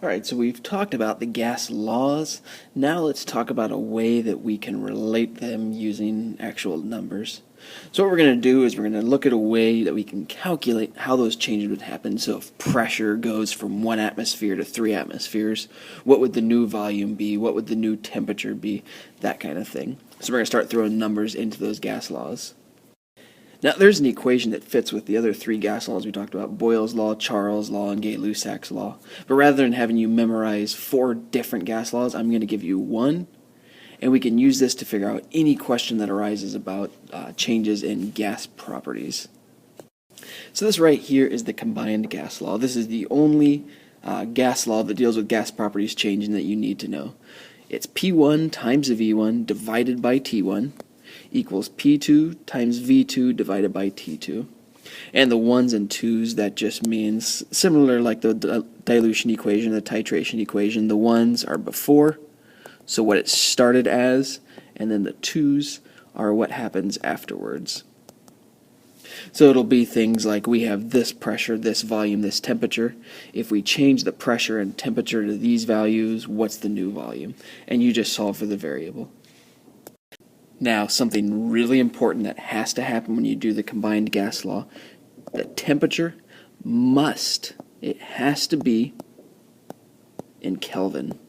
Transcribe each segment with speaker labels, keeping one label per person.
Speaker 1: Alright, so we've talked about the gas laws. Now let's talk about a way that we can relate them using actual numbers. So what we're going to do is we're going to look at a way that we can calculate how those changes would happen. So if pressure goes from 1 atmosphere to 3 atmospheres, what would the new volume be? What would the new temperature be? That kind of thing. So we're going to start throwing numbers into those gas laws. Now, there's an equation that fits with the other 3 gas laws we talked about, Boyle's law, Charles' law, and Gay-Lussac's law. But rather than having you memorize 4 different gas laws, I'm going to give you one, and we can use this to figure out any question that arises about changes in gas properties. So this right here is the combined gas law. This is the only gas law that deals with gas properties changing that you need to know. It's P1 times V1 divided by T1 equals P2 times V2 divided by T2. And the 1s and 2s, that just means, similar like the dilution equation, the titration equation, the 1s are before, so what it started as, and then the 2s are what happens afterwards. So it'll be things like we have this pressure, this volume, this temperature. If we change the pressure and temperature to these values, what's the new volume? And you just solve for the variable. Now, something really important that has to happen when you do the combined gas law, the temperature it has to be in Kelvin.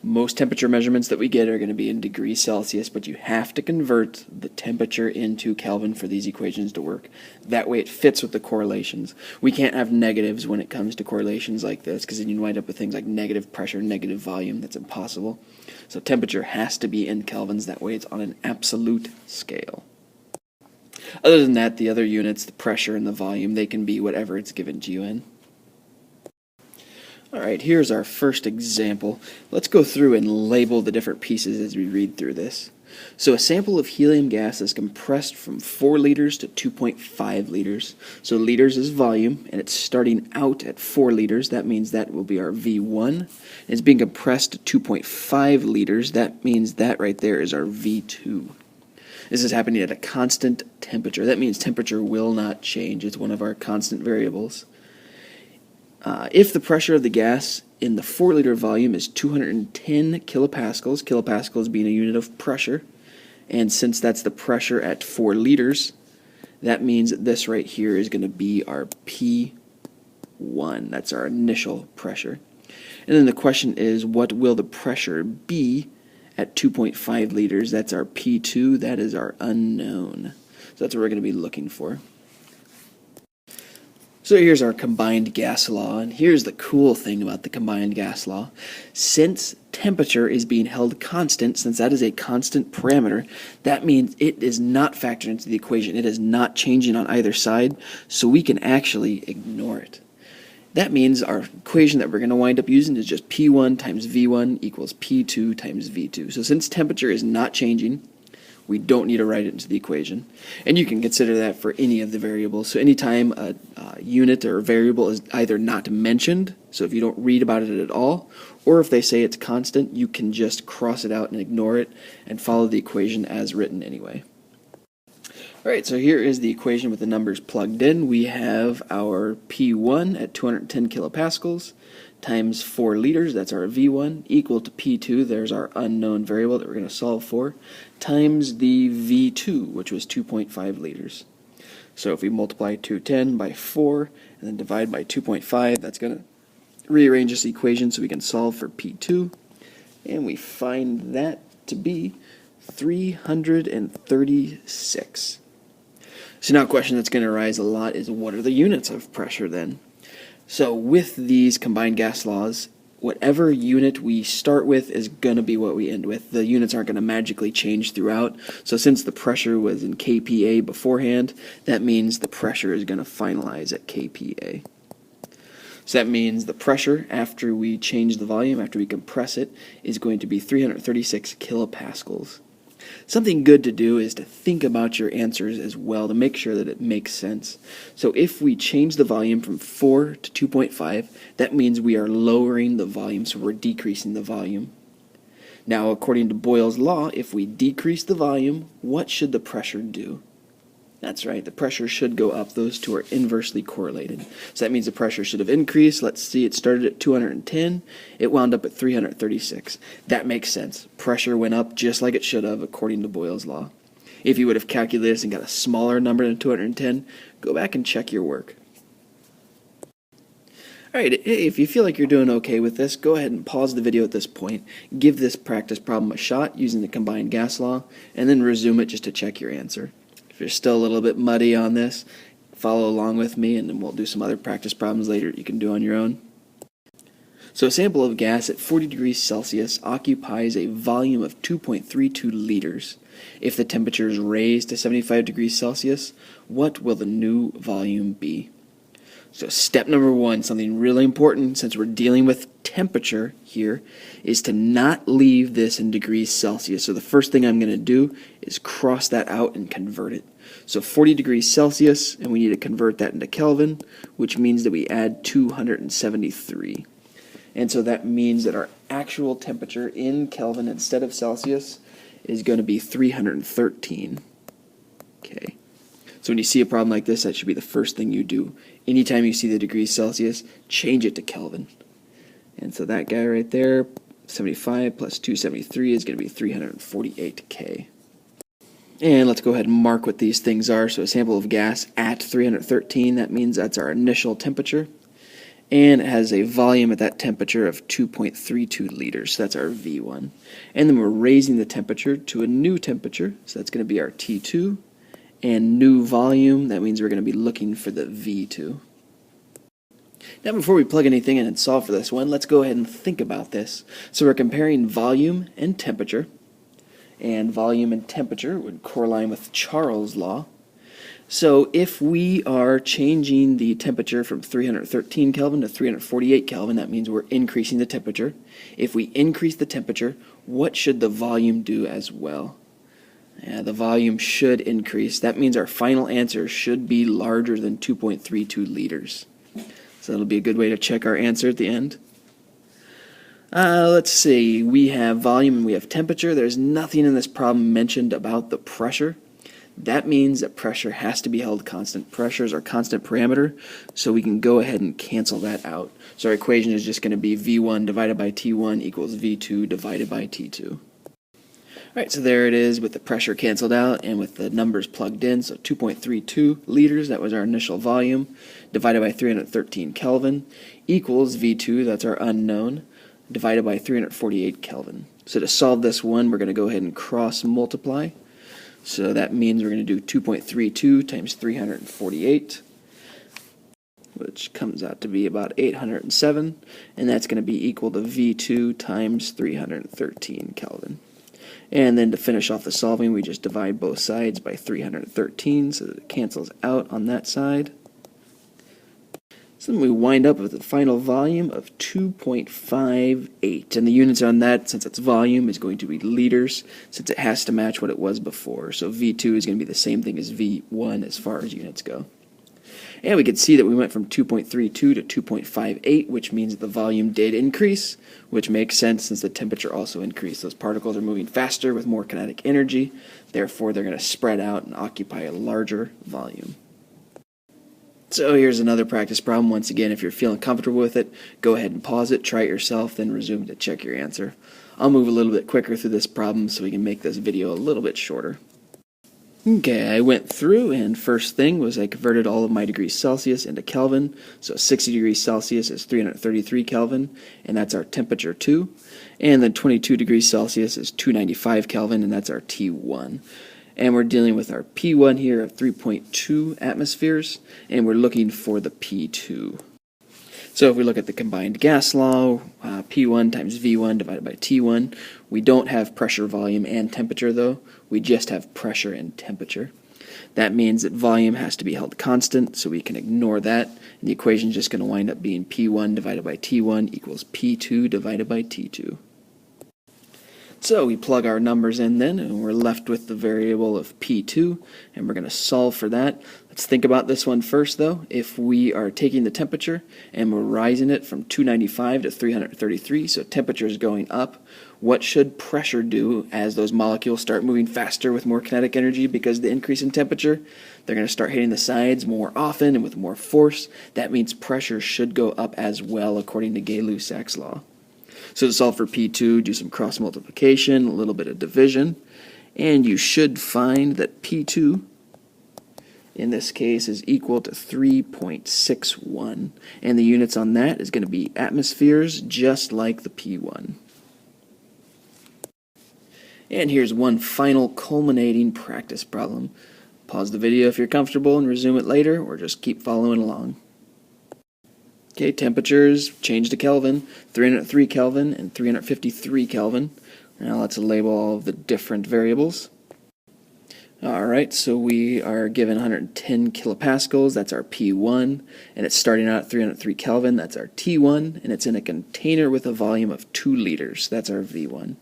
Speaker 1: Most temperature measurements that we get are going to be in degrees Celsius, but you have to convert the temperature into Kelvin for these equations to work. That way it fits with the correlations. We can't have negatives when it comes to correlations like this, because then you wind up with things like negative pressure, negative volume. That's impossible. So temperature has to be in kelvins. That way it's on an absolute scale. Other than that, the other units, the pressure and the volume, they can be whatever it's given to you in. Alright, here's our first example. Let's go through and label the different pieces as we read through this. So a sample of helium gas is compressed from 4 liters to 2.5 liters. So liters is volume, and it's starting out at 4 liters. That means that will be our V1. It's being compressed to 2.5 liters. That means that right there is our V2. This is happening at a constant temperature. That means temperature will not change. It's one of our constant variables. If the pressure of the gas in the 4-liter volume is 210 kilopascals, kilopascals being a unit of pressure, and since that's the pressure at 4 liters, that means that this right here is going to be our P1. That's our initial pressure. And then the question is, what will the pressure be at 2.5 liters? That's our P2. That is our unknown. So that's what we're going to be looking for. So here's our combined gas law, and here's the cool thing about the combined gas law. Since temperature is being held constant, since that is a constant parameter, that means it is not factored into the equation. It is not changing on either side, so we can actually ignore it. That means our equation that we're going to wind up using is just P1 times V1 equals P2 times V2. So since temperature is not changing, we don't need to write it into the equation. And you can consider that for any of the variables. So anytime a unit or a variable is either not mentioned, so if you don't read about it at all, or if they say it's constant, you can just cross it out and ignore it and follow the equation as written anyway. Alright, so here is the equation with the numbers plugged in. We have our P1 at 210 kilopascals times 4 liters, that's our V1, equal to P2, there's our unknown variable that we're going to solve for, times the V2, which was 2.5 liters. So if we multiply 210 by 4 and then divide by 2.5, that's going to rearrange this equation so we can solve for P2, and we find that to be 336. So now a question that's going to arise a lot is, what are the units of pressure then? So with these combined gas laws, whatever unit we start with is going to be what we end with. The units aren't going to magically change throughout. So since the pressure was in kPa beforehand, that means the pressure is going to finalize at kPa. So that means the pressure after we change the volume, after we compress it, is going to be 336 kilopascals. Something good to do is to think about your answers as well to make sure that it makes sense. So if we change the volume from 4 to 2.5, that means we are lowering the volume, so we're decreasing the volume. Now, according to Boyle's law, if we decrease the volume, what should the pressure do? That's right, the pressure should go up. Those two are inversely correlated. So that means the pressure should have increased. Let's see, it started at 210. It wound up at 336. That makes sense. Pressure went up just like it should have, according to Boyle's law. If you would have calculated this and got a smaller number than 210, go back and check your work. Alright, if you feel like you're doing okay with this, go ahead and pause the video at this point, give this practice problem a shot using the combined gas law, and then resume it just to check your answer. If you're still a little bit muddy on this, follow along with me, and then we'll do some other practice problems later you can do on your own. So a sample of gas at 40 degrees Celsius occupies a volume of 2.32 liters. If the temperature is raised to 75 degrees Celsius, what will the new volume be? So step number one, something really important since we're dealing with temperature here, is to not leave this in degrees Celsius. So the first thing I'm going to do is cross that out and convert it. So 40 degrees Celsius, and we need to convert that into Kelvin, which means that we add 273. And so that means that our actual temperature in Kelvin instead of Celsius is going to be 313. Okay. So when you see a problem like this, that should be the first thing you do. Anytime you see the degrees Celsius, change it to Kelvin. And so that guy right there, 75 plus 273 is going to be 348 K. And let's go ahead and mark what these things are. So a sample of gas at 313, that means that's our initial temperature. And it has a volume at that temperature of 2.32 liters. So that's our V1. And then we're raising the temperature to a new temperature. So that's going to be our T2. And new volume, that means we're going to be looking for the V2. Now before we plug anything in and solve for this one, let's go ahead and think about this. So we're comparing volume and temperature. And volume and temperature would correlate with Charles' law. So if we are changing the temperature from 313 Kelvin to 348 Kelvin, that means we're increasing the temperature. If we increase the temperature, what should the volume do as well? Yeah, the volume should increase. That means our final answer should be larger than 2.32 liters. So that'll be a good way to check our answer at the end. Let's see. We have volume and we have temperature. There's nothing in this problem mentioned about the pressure. That means that pressure has to be held constant. Pressure is our constant parameter, so we can go ahead and cancel that out. So our equation is just going to be V1 divided by T1 equals V2 divided by T2. Alright, so there it is with the pressure canceled out and with the numbers plugged in. So 2.32 liters, that was our initial volume, divided by 313 Kelvin, equals V2, that's our unknown, divided by 348 Kelvin. So to solve this one, we're going to go ahead and cross multiply. So that means we're going to do 2.32 times 348, which comes out to be about 807, and that's going to be equal to V2 times 313 Kelvin. And then to finish off the solving, we just divide both sides by 313 so that it cancels out on that side. So then we wind up with the final volume of 2.58. And the units on that, since it's volume, is going to be liters, since it has to match what it was before. So V2 is going to be the same thing as V1 as far as units go. And we can see that we went from 2.32 to 2.58, which means that the volume did increase, which makes sense since the temperature also increased. Those particles are moving faster with more kinetic energy, therefore they're going to spread out and occupy a larger volume. So here's another practice problem. Once again, if you're feeling comfortable with it, go ahead and pause it, try it yourself, then resume to check your answer. I'll move a little bit quicker through this problem so we can make this video a little bit shorter. Okay, I went through, and first thing was I converted all of my degrees Celsius into Kelvin. So 60 degrees Celsius is 333 Kelvin, and that's our temperature 2. And then 22 degrees Celsius is 295 Kelvin, and that's our T1. And we're dealing with our P1 here of 3.2 atmospheres, and we're looking for the P2. So if we look at the combined gas law, P1 times V1 divided by T1, we don't have pressure, volume, and temperature though. We just have pressure and temperature. That means that volume has to be held constant, so we can ignore that. And the equation is just going to wind up being P1 divided by T1 equals P2 divided by T2. So we plug our numbers in then, and we're left with the variable of P2, and we're going to solve for that. Let's Let's think about this one first, though. If we are taking the temperature and we're rising it from 295 to 333, so temperature is going up, what should pressure do as those molecules start moving faster with more kinetic energy because of the increase in temperature? They're going to start hitting the sides more often and with more force. That means pressure should go up as well, according to Gay-Lussac's law. So to solve for P2, do some cross multiplication, a little bit of division, and you should find that P2 in this case is equal to 3.61, and the units on that is going to be atmospheres, just like the P1. And here's one final culminating practice problem. Pause the video if you're comfortable and resume it later, or just keep following along. Okay, temperatures change to Kelvin, 303 Kelvin and 353 Kelvin. Now let's label all of the different variables. Alright, so we are given 110 kilopascals, that's our P1, and it's starting out at 303 Kelvin, that's our T1, and it's in a container with a volume of 2 liters, that's our V1.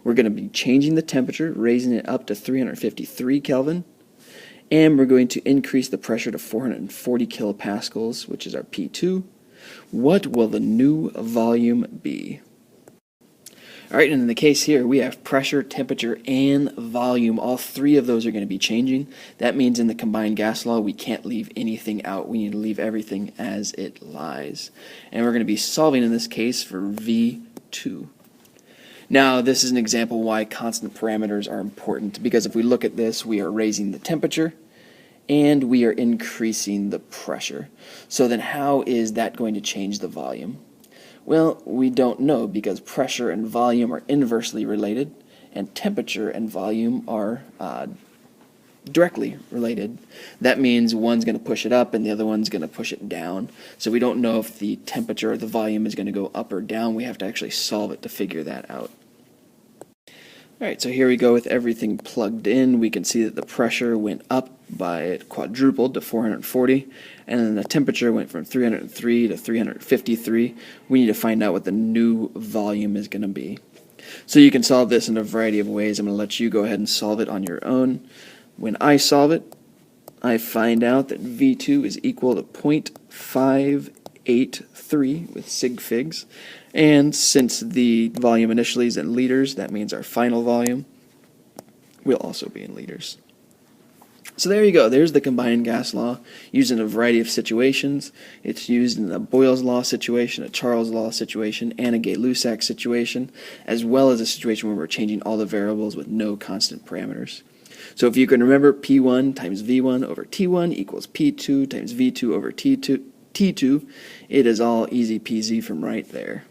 Speaker 1: We're going to be changing the temperature, raising it up to 353 Kelvin, and we're going to increase the pressure to 440 kilopascals, which is our P2. What will the new volume be? Alright, and in the case here, we have pressure, temperature, and volume. All three of those are going to be changing. That means in the combined gas law, we can't leave anything out. We need to leave everything as it lies. And we're going to be solving, in this case, for V2. Now, this is an example why constant parameters are important, because if we look at this, we are raising the temperature, and we are increasing the pressure. So then how is that going to change the volume? Well, we don't know, because pressure and volume are inversely related, and temperature and volume are directly related. That means one's going to push it up and the other one's going to push it down. So we don't know if the temperature or the volume is going to go up or down. We have to actually solve it to figure that out. Alright, so here we go with everything plugged in. We can see that the pressure went up by it quadrupled to 440, and then the temperature went from 303 to 353. We need to find out what the new volume is going to be. So you can solve this in a variety of ways. I'm going to let you go ahead and solve it on your own. When I solve it, I find out that V2 is equal to 0.583 with sig figs. And since the volume initially is in liters, that means our final volume will also be in liters. So there you go. There's the combined gas law used in a variety of situations. It's used in a Boyle's law situation, a Charles law situation, and a Gay-Lussac situation, as well as a situation where we're changing all the variables with no constant parameters. So if you can remember, P1 times V1 over T1 equals P2 times V2 over T2, it is all easy peasy from right there.